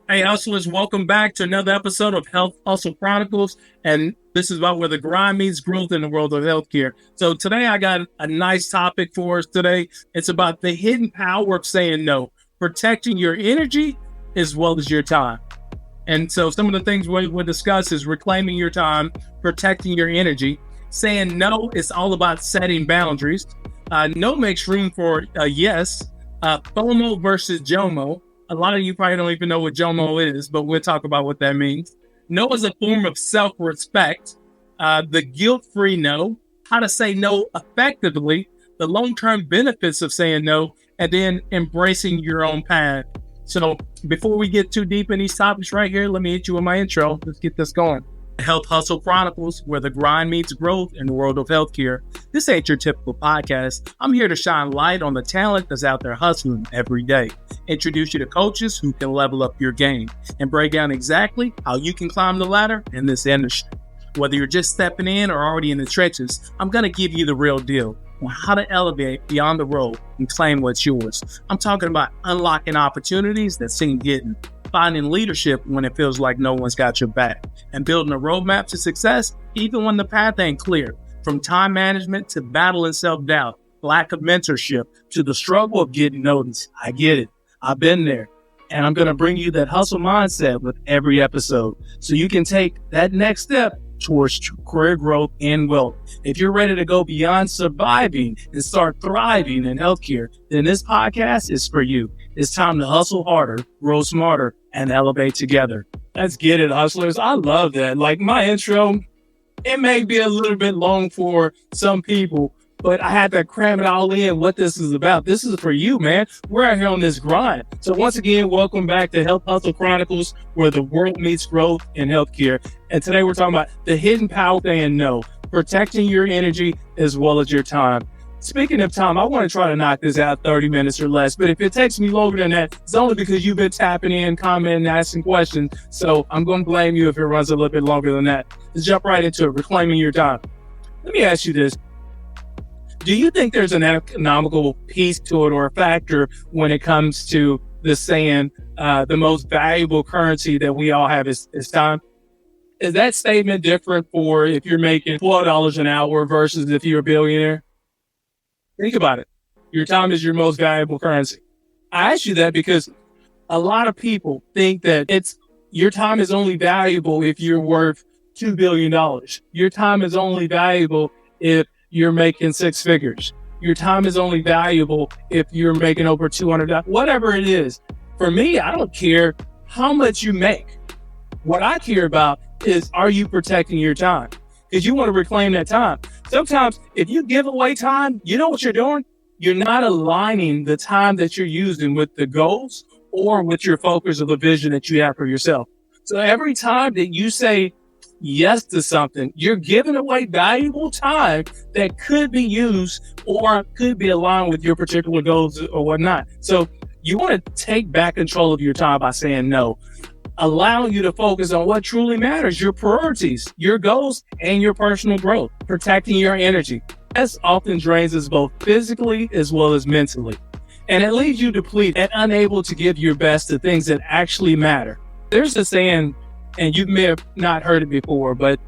Hey, hustlers, welcome back to another episode of Health Hustle Chronicles. And this is about where the grind meets growth in the world of healthcare. So today I got a nice topic for us today. It's about the hidden power of saying no, protecting your energy as well as your time. And so some of the things we'll discuss is reclaiming your time, protecting your energy. Saying no is all about setting boundaries. No makes room for a yes. FOMO versus JOMO. A lot of you probably don't even know what JOMO is, but we'll talk about what that means. No is a form of self-respect. The guilt-free no, how to say no effectively, the long-term benefits of saying no, and then embracing your own path. So before we get too deep in these topics right here, let me hit you with my intro. Let's get this going. Health Hustle Chronicles, where the grind meets growth in the world of healthcare. This ain't your typical podcast. I'm here to shine light on the talent that's out there hustling every day. Introduce you to coaches who can level up your game and break down exactly how you can climb the ladder in this industry. Whether you're just stepping in or already in the trenches, I'm going to give you the real deal on how to elevate beyond the road and claim what's yours. I'm talking about unlocking opportunities that seem hidden, finding leadership when it feels like no one's got your back, and building a roadmap to success even when the path ain't clear. From time management to battling self-doubt, lack of mentorship, to the struggle of getting noticed. I get it. I've been there. And I'm going to bring you that hustle mindset with every episode so you can take that next step towards career growth and wealth. If you're ready to go beyond surviving and start thriving in healthcare, then this podcast is for you. It's time to hustle harder, grow smarter, and elevate together. Let's get it, hustlers. I love that. Like my intro, it may be a little bit long for some people, but I had to cram it all in what this is about. This is for you, man. We're out here on this grind. So once again, welcome back to Health Hustle Chronicles, where the world meets growth in healthcare. And today we're talking about the hidden power of saying no, protecting your energy as well as your time. Speaking of time, I want to try to knock this out 30 minutes or less. But if it takes me longer than that, it's only because you've been tapping in, commenting, asking questions. So I'm going to blame you if it runs a little bit longer than that. Let's jump right into it, reclaiming your time. Let me ask you this. Do you think there's an economical piece to it or a factor when it comes to the saying the most valuable currency that we all have is time? Is that statement different for if you're making $12 an hour versus if you're a billionaire? Think about it. Your time is your most valuable currency. I ask you that because a lot of people think that your time is only valuable if you're worth $2 billion. Your time is only valuable if you're making six figures. Your time is only valuable if you're making over $200. Whatever it is. For me, I don't care how much you make. What I care about is, are you protecting your time? Because you want to reclaim that time. Sometimes if you give away time, you know what you're doing? You're not aligning the time that you're using with the goals or with your focus of the vision that you have for yourself. So every time that you say yes to something, you're giving away valuable time that could be used or could be aligned with your particular goals or whatnot. So you want to take back control of your time by saying no, allowing you to focus on what truly matters, your priorities, your goals, and your personal growth, protecting your energy. This often drains us both physically as well as mentally, and it leaves you depleted and unable to give your best to things that actually matter. There's a saying, and you may have not heard it before, but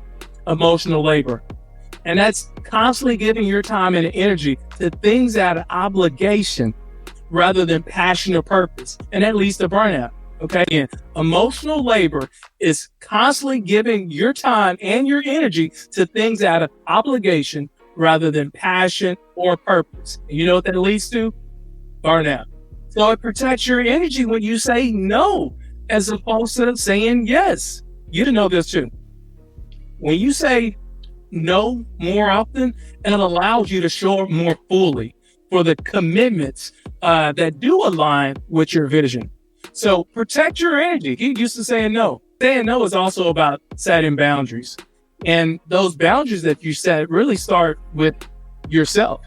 emotional labor. And that's constantly giving your time and energy to things out of obligation rather than passion or purpose. And that leads to burnout. Okay. And emotional labor is constantly giving your time and your energy to things out of obligation rather than passion or purpose. And you know what that leads to? Burnout. So it protects your energy when you say no, as opposed to saying yes. You didn't know this too. When you say no more often, it allows you to show up more fully for the commitments that do align with your vision. So protect your energy. He used to saying no. Saying no is also about setting boundaries. And those boundaries that you set really start with yourself.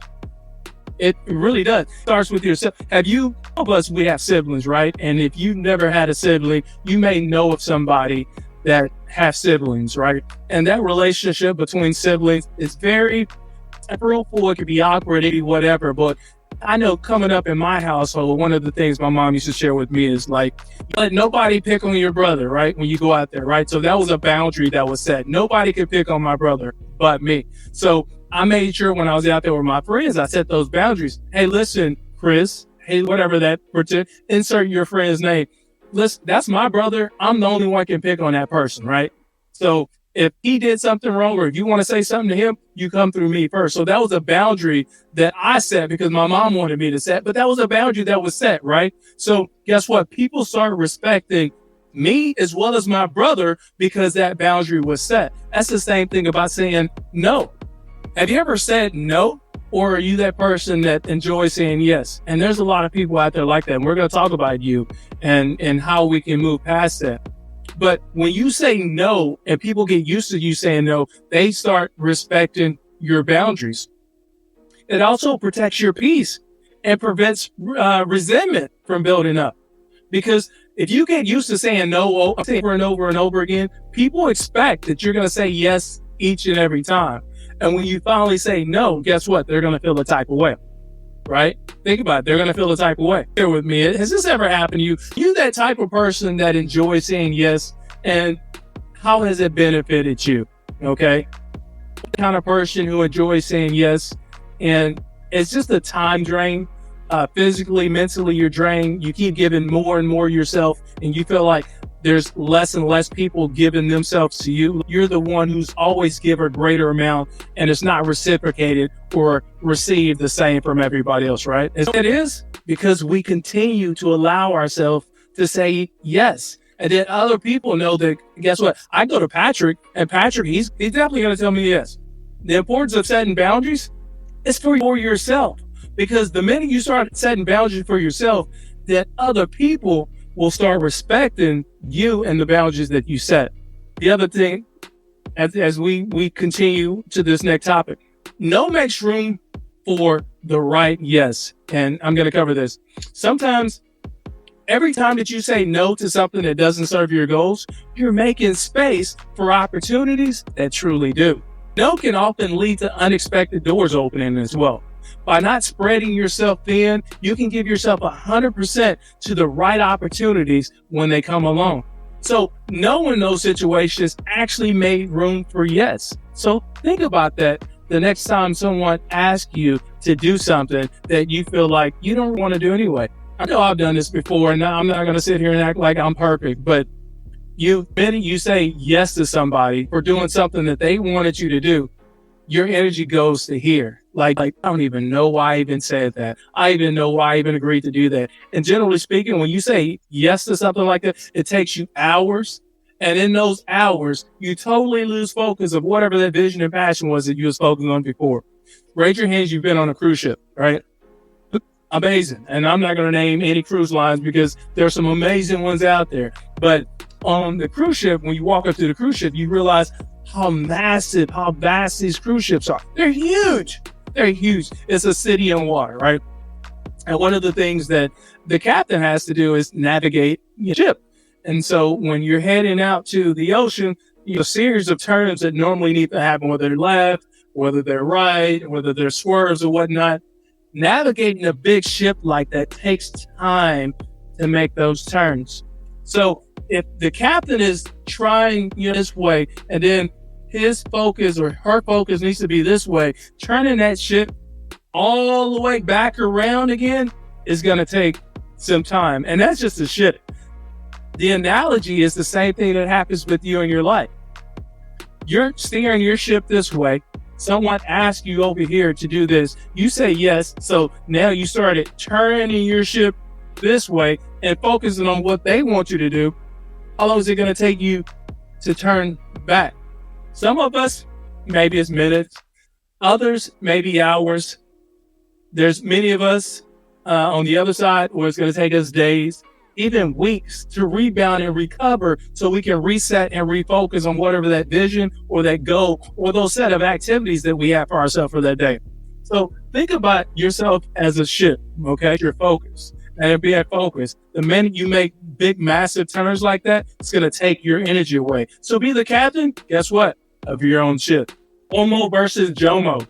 It really does. It starts with yourself. We have siblings, right? And if you've never had a sibling, you may know of somebody that have siblings, right? And that relationship between siblings is very temporal. It could be awkward, it could be whatever, but I know coming up in my household, one of the things my mom used to share with me is like, let nobody pick on your brother, right? When you go out there, right? So that was a boundary that was set. Nobody could pick on my brother but me. So I made sure when I was out there with my friends, I set those boundaries. Hey, listen, Chris, hey, whatever that, insert your friend's name. Listen, that's my brother. I'm the only one can pick on that person, right? So if he did something wrong, or if you want to say something to him, you come through me first. So that was a boundary that I set because my mom wanted me to set, but that was a boundary that was set, right? So guess what? People started respecting me as well as my brother because that boundary was set. That's the same thing about saying no. Have you ever said no? Or are you that person that enjoys saying yes? And there's a lot of people out there like that. And we're going to talk about you and how we can move past that. But when you say no and people get used to you saying no, they start respecting your boundaries. It also protects your peace and prevents resentment from building up. Because if you get used to saying no over and over and over again, people expect that you're going to say yes each and every time. And when you finally say no, guess what? They're going to feel the type of way. Right? Think about it. They're going to feel the type of way. Here with me. Has this ever happened to you? You that type of person that enjoys saying yes, and how has it benefited you? Okay. The kind of person who enjoys saying yes, and it's just a time drain. Physically, mentally, you're drained. You keep giving more and more yourself, and you feel like there's less and less people giving themselves to you. You're the one who's always give a greater amount, and it's not reciprocated or received the same from everybody else, right? It is because we continue to allow ourselves to say yes. And then other people know that, guess what? I go to Patrick, and Patrick, he's definitely going to tell me yes. The importance of setting boundaries is for yourself. Because the minute you start setting boundaries for yourself, that other people will start respecting you and the boundaries that you set. The other thing, as we continue to this next topic, no makes room for the right yes. And I'm going to cover this. Sometimes, every time that you say no to something that doesn't serve your goals, you're making space for opportunities that truly do. No can often lead to unexpected doors opening as well. By not spreading yourself thin, you can give yourself 100% to the right opportunities when they come along. So knowing those situations actually made room for yes. So think about that the next time someone asks you to do something that you feel like you don't want to do anyway. I know I've done this before, and I'm not going to sit here and act like I'm perfect, but the minute you say yes to somebody for doing something that they wanted you to do, your energy goes to here. Like, I don't even know why I even said that. I even know why I even agreed to do that. And generally speaking, when you say yes to something like that, it takes you hours. And in those hours, you totally lose focus of whatever that vision and passion was that you was focusing on before. Raise your hands, you've been on a cruise ship, right? Amazing. And I'm not going to name any cruise lines because there's some amazing ones out there. But on the cruise ship, when you walk up to the cruise ship, you realize how massive, how vast these cruise ships are. They're huge. They're huge. It's a city in water, right? And one of the things that the captain has to do is navigate your ship. And so when you're heading out to the ocean, a series of turns that normally need to happen, whether they're left, whether they're right, whether they're swerves or whatnot. Navigating a big ship like that takes time to make those turns. So if the captain is trying this way, and then his focus or her focus needs to be this way, turning that ship all the way back around again is going to take some time. And that's just a ship. The analogy is the same thing that happens with you in your life. You're steering your ship this way. Someone asks you over here to do this. You say yes. So now you started turning your ship this way and focusing on what they want you to do. How long is it going to take you to turn back? Some of us, maybe it's minutes. Others, maybe hours. There's many of us on the other side where it's going to take us days, even weeks to rebound and recover so we can reset and refocus on whatever that vision or that goal or those set of activities that we have for ourselves for that day. So think about yourself as a ship, okay? Your focus. And be at focus. The minute you make big, massive turns like that, it's going to take your energy away. So be the captain, guess what? Of your own ship. Homo versus Jomo.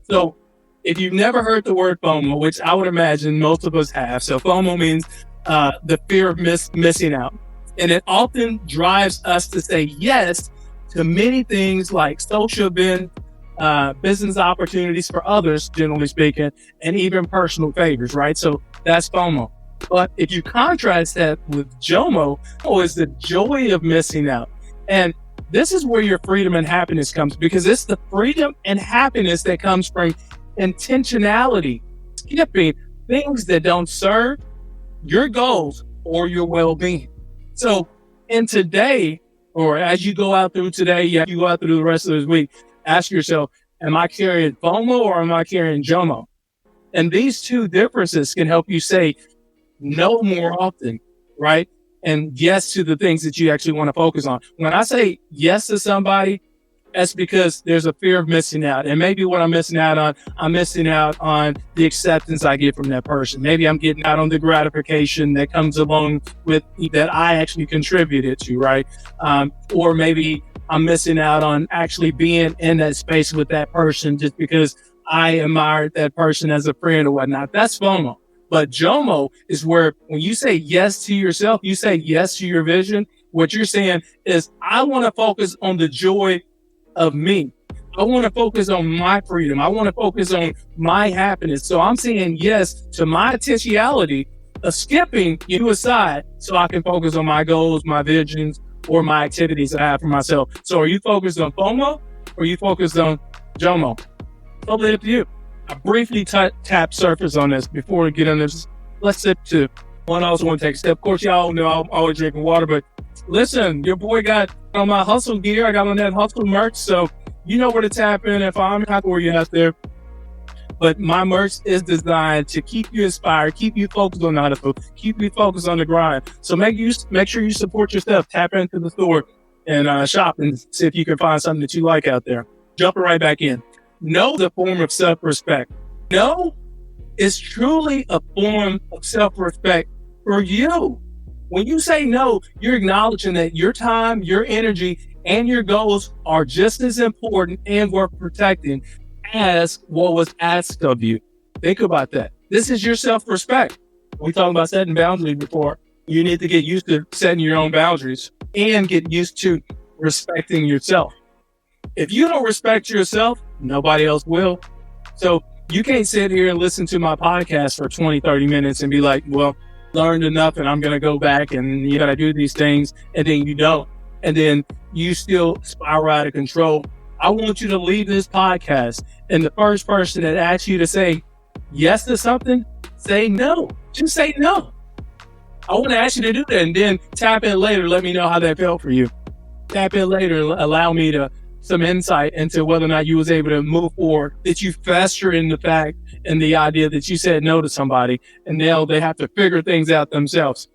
So if you've never heard the word FOMO, which I would imagine most of us have, so FOMO means the fear of missing out. And it often drives us to say yes to many things like social events, business opportunities for others, generally speaking, and even personal favors, right? So that's FOMO. But if you contrast that with JOMO, is the joy of missing out. And this is where your freedom and happiness comes, because it's the freedom and happiness that comes from intentionality, skipping things that don't serve your goals or your well-being. So in today, or as you go out through today, you go out through the rest of this week, ask yourself, am I carrying FOMO or am I carrying JOMO? And these two differences can help you say no more often, right? And yes to the things that you actually want to focus on. When I say yes to somebody, that's because there's a fear of missing out. And maybe what I'm missing out on the acceptance I get from that person. Maybe I'm getting out on the gratification that comes along with that I actually contributed to, right? Or maybe I'm missing out on actually being in that space with that person just because I admired that person as a friend or whatnot. That's FOMO. But JOMO is where when you say yes to yourself, you say yes to your vision. What you're saying is, I want to focus on the joy of me. I want to focus on my freedom. I want to focus on my happiness. So I'm saying yes to my intentionality of skipping you aside so I can focus on my goals, my visions, or my activities I have for myself. So are you focused on FOMO or are you focused on JOMO? Totally up to you. I briefly tap surface on this before we get into this. Let's sip two. One, I also want to take a step. Of course, y'all know I'm always drinking water, but listen, your boy got on my hustle gear. I got on that hustle merch. So you know where to tap in if I'm not where you're out there. But my merch is designed to keep you inspired, keep you focused on the hustle, keep you focused on the grind. So make sure you support your stuff. Tap into the store and shop and see if you can find something that you like out there. Jumping right back in. No, the form of self-respect. No, it's truly a form of self-respect for you. When you say no, you're acknowledging that your time, your energy, and your goals are just as important and worth protecting as what was asked of you. Think about that. This is your self-respect. We talked about setting boundaries before. You need to get used to setting your own boundaries and get used to respecting yourself. If you don't respect yourself, nobody else will. So you can't sit here and listen to my podcast for 20, 30 minutes and be like, well, learned enough and I'm going to go back and you got to do these things. And then you don't. And then you still spiral out of control. I want you to leave this podcast and the first person that asks you to say yes to something, say no. Just say no. I want to ask you to do that and then tap in later. Let me know how that felt for you. Tap in later and allow me to some insight into whether or not you was able to move forward, that you fester in the fact and the idea that you said no to somebody and now they have to figure things out themselves.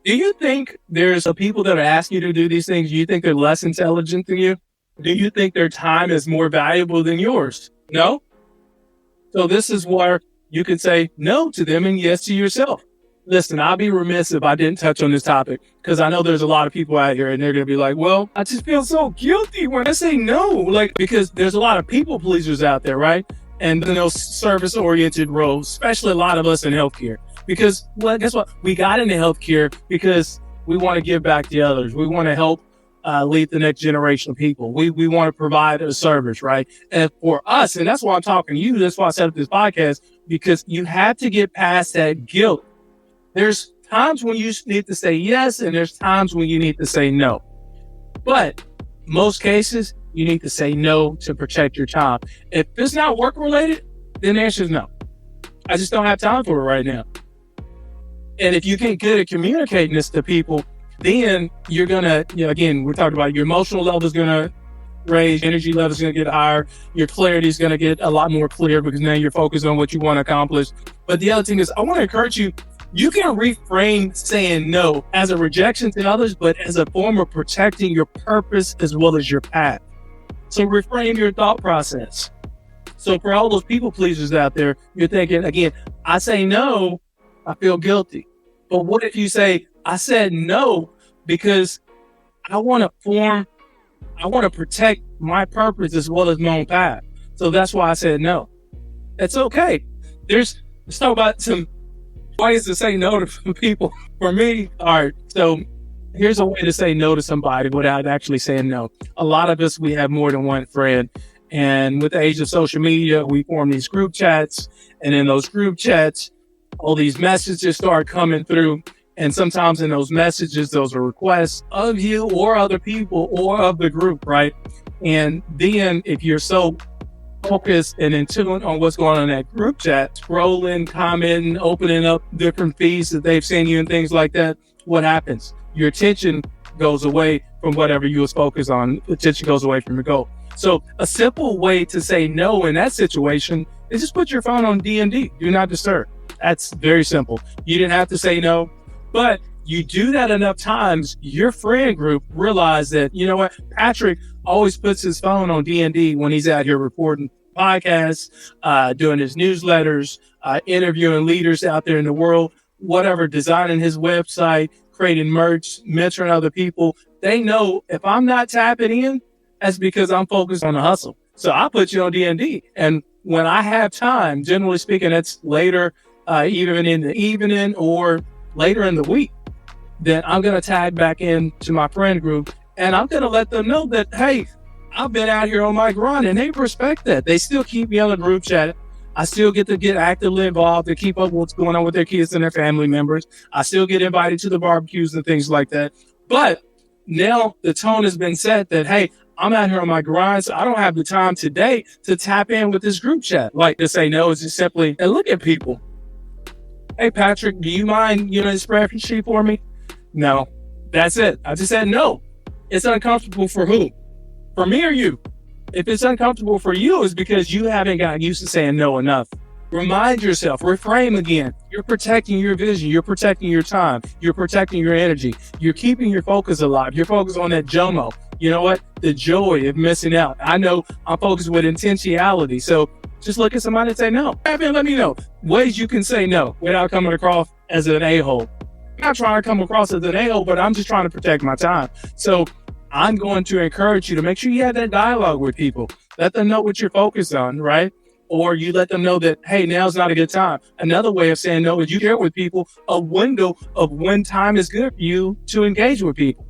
Do you think there's people that are asking you to do these things? Do you think they're less intelligent than you? Do you think their time is more valuable than yours? No? So this is where you can say no to them and yes to yourself. Listen, I'll be remiss if I didn't touch on this topic because I know there's a lot of people out here and they're going to be like, well, I just feel so guilty when I say no, because there's a lot of people pleasers out there, right? And then those service oriented roles, especially a lot of us in healthcare, because guess what? We got into healthcare because we want to give back to others. We want to help lead the next generation of people. We want to provide a service, right? And for us, and that's why I'm talking to you. That's why I set up this podcast, because you have to get past that guilt. There's times when you need to say yes, and there's times when you need to say no. But most cases, you need to say no to protect your time. If it's not work related, then the answer is no. I just don't have time for it right now. And if you get good at communicating this to people, then you're going to, again, we're talking about your emotional level is going to raise, energy level is going to get higher, your clarity is going to get a lot more clear because now you're focused on what you want to accomplish. But the other thing is, I want to encourage you, you can reframe saying no as a rejection to others, but as a form of protecting your purpose as well as your path. So reframe your thought process. So for all those people pleasers out there, you're thinking, again, I say no, I feel guilty. But what if you say, I said no because I want to protect my purpose as well as my own path. So that's why I said no. That's okay. Let's talk about some ways to say no to people. For me, all right, so here's a way to say no to somebody without actually saying no. A lot of us, we have more than one friend. And with the age of social media, we form these group chats. And in those group chats, all these messages start coming through. And sometimes in those messages, those are requests of you or other people or of the group, right? And then if you're so focused and in tune on what's going on in that group chat, scrolling, commenting, opening up different feeds that they've sent you and things like that, what happens? Your attention goes away from whatever you was focused on. Attention goes away from your goal. So a simple way to say no in that situation is just put your phone on D&D, do not disturb. That's very simple. You didn't have to say no, but you do that enough times, your friend group realize that, you know what, Patrick always puts his phone on D&D when he's out here recording podcasts, doing his newsletters, interviewing leaders out there in the world, whatever, designing his website, creating merch, mentoring other people. They know if I'm not tapping in, that's because I'm focused on the hustle. So I put you on D&D. And when I have time, generally speaking, that's later, even in the evening or later in the week, then I'm going to tag back into my friend group and I'm going to let them know that, hey, I've been out here on my grind, and they respect that. They still keep me on the group chat. I still get to get actively involved to keep up with what's going on with their kids and their family members. I still get invited to the barbecues and things like that. But now the tone has been set that, hey, I'm out here on my grind, so I don't have the time today to tap in with this group chat. Like to say no is just simply, and look at people. Hey, Patrick, do you mind, this spreadsheet for me? No, that's it. I just said no. It's uncomfortable for who? For me or you? If it's uncomfortable for you, it's because you haven't gotten used to saying no enough. Remind yourself, reframe again. You're protecting your vision. You're protecting your time. You're protecting your energy. You're keeping your focus alive. You're focused on that JOMO. You know what? The joy of missing out. I know I'm focused with intentionality. So just look at somebody and say no. Let me know ways you can say no without coming across as an a-hole. I'm not trying to come across as an a-hole, but I'm just trying to protect my time. So I'm going to encourage you to make sure you have that dialogue with people. Let them know what you're focused on, right? Or you let them know that, hey, now's not a good time. Another way of saying no is you share with people a window of when time is good for you to engage with people.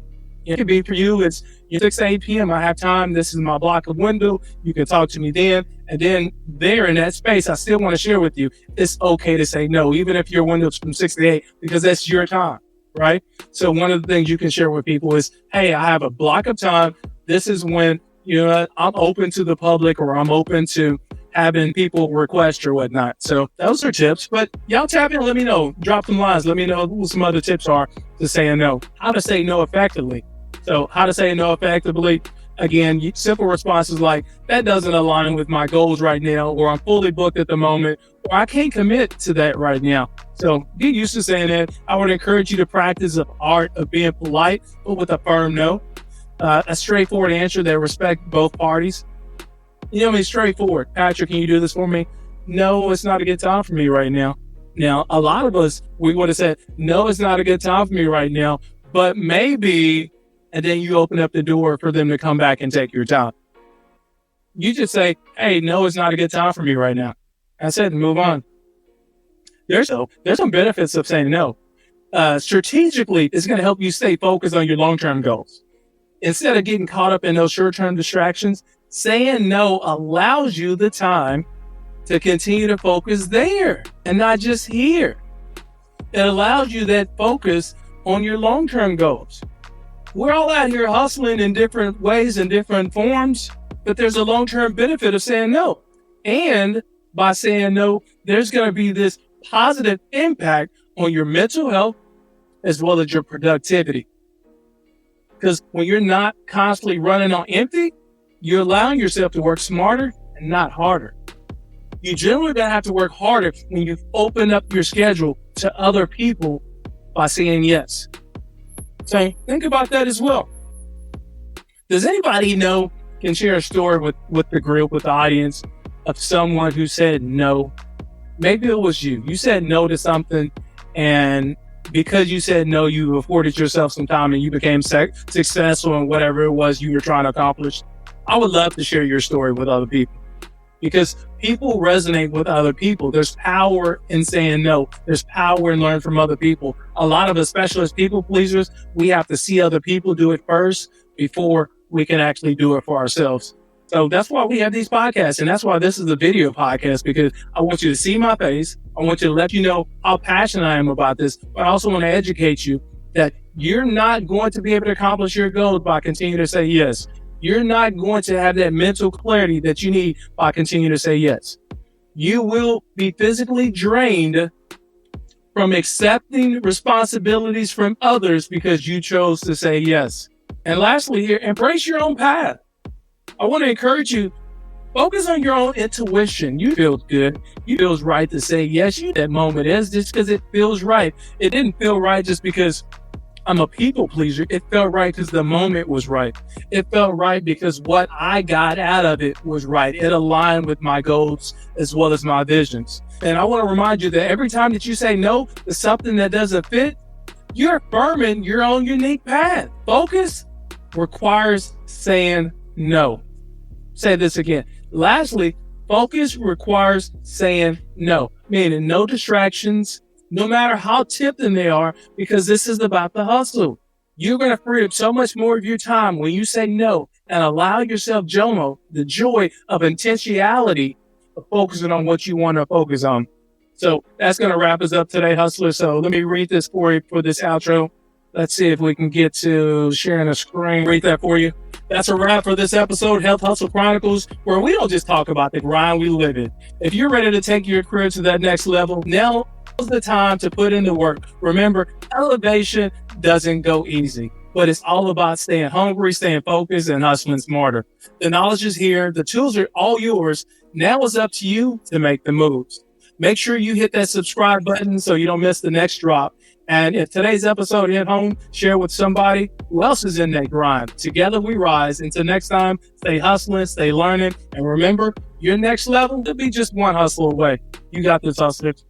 It could be for you, it's 6 to 8 p.m. I have time. This is my block of window. You can talk to me then. And then there in that space, I still want to share with you. It's okay to say no, even if your window's from 6 to 8, because that's your time, right? So one of the things you can share with people is, hey, I have a block of time. This is when, I'm open to the public, or I'm open to having people request or whatnot. So those are tips, but y'all tap in, let me know, drop some lines. Let me know who some other tips are to saying no, how to say no effectively. So how to say no effectively, again, simple responses like, that doesn't align with my goals right now, or I'm fully booked at the moment, or I can't commit to that right now. So get used to saying that. I would encourage you to practice the art of being polite, but with a firm no. A straightforward answer that respects both parties. Straightforward. Patrick, can you do this for me? No, it's not a good time for me right now. Now, a lot of us, we would have said, no, it's not a good time for me right now, but maybe, and then you open up the door for them to come back and take your time. You just say, hey, no, it's not a good time for me right now. That's it, move on. There's some benefits of saying no. Strategically, it's going to help you stay focused on your long-term goals. Instead of getting caught up in those short-term distractions, saying no allows you the time to continue to focus there and not just here. It allows you that focus on your long-term goals. We're all out here hustling in different ways and different forms, but there's a long-term benefit of saying no. And by saying no, there's going to be this positive impact on your mental health as well as your productivity. Because when you're not constantly running on empty, you're allowing yourself to work smarter and not harder. You generally going to have to work harder when you open up your schedule to other people by saying yes. So think about that as well. Does anybody can share a story with the group, with the audience, of someone who said no? Maybe it was you. You said no to something, and because you said no, you afforded yourself some time and you became successful in whatever it was you were trying to accomplish. I would love to share your story with other people. because people resonate with other people. There's power in saying no. There's power in learning from other people. A lot of us, especially as people pleasers, we have to see other people do it first before we can actually do it for ourselves. So that's why we have these podcasts. And that's why this is a video podcast, because I want you to see my face. I want you to let you know how passionate I am about this, but I also want to educate you that you're not going to be able to accomplish your goals by continuing to say yes. You're not going to have that mental clarity that you need by continuing to say yes. You will be physically drained from accepting responsibilities from others because you chose to say yes. And lastly here, embrace your own path. I want to encourage you, focus on your own intuition. You feel good. You feels right to say yes. You that moment is just because it feels right. It didn't feel right just because I'm a people pleaser. It felt right because the moment was right. It felt right because what I got out of it was right. It aligned with my goals as well as my visions. And I want to remind you that every time that you say no to something that doesn't fit, you're affirming your own unique path. Focus requires saying no. Say this again. Lastly, focus requires saying no, meaning no distractions, no matter how tempting they are, because this is about the hustle. You're going to free up so much more of your time when you say no and allow yourself, JOMO, the joy of intentionality of focusing on what you want to focus on. So that's going to wrap us up today, hustlers. So let me read this for you for this outro. Let's see if we can get to sharing a screen. Read that for you. That's a wrap for this episode, Health Hustle Chronicles, where we don't just talk about the grind, we live it. If you're ready to take your career to that next level, now is the time to put in the work. Remember, elevation doesn't go easy, but it's all about staying hungry, staying focused, and hustling smarter. The knowledge is here. The tools are all yours. Now it's up to you to make the moves. Make sure you hit that subscribe button so you don't miss the next drop. And if today's episode hit home, share with somebody who else is in that grind. Together we rise. Until next time, stay hustling, stay learning. And remember, your next level could be just one hustle away. You got this, hustlers.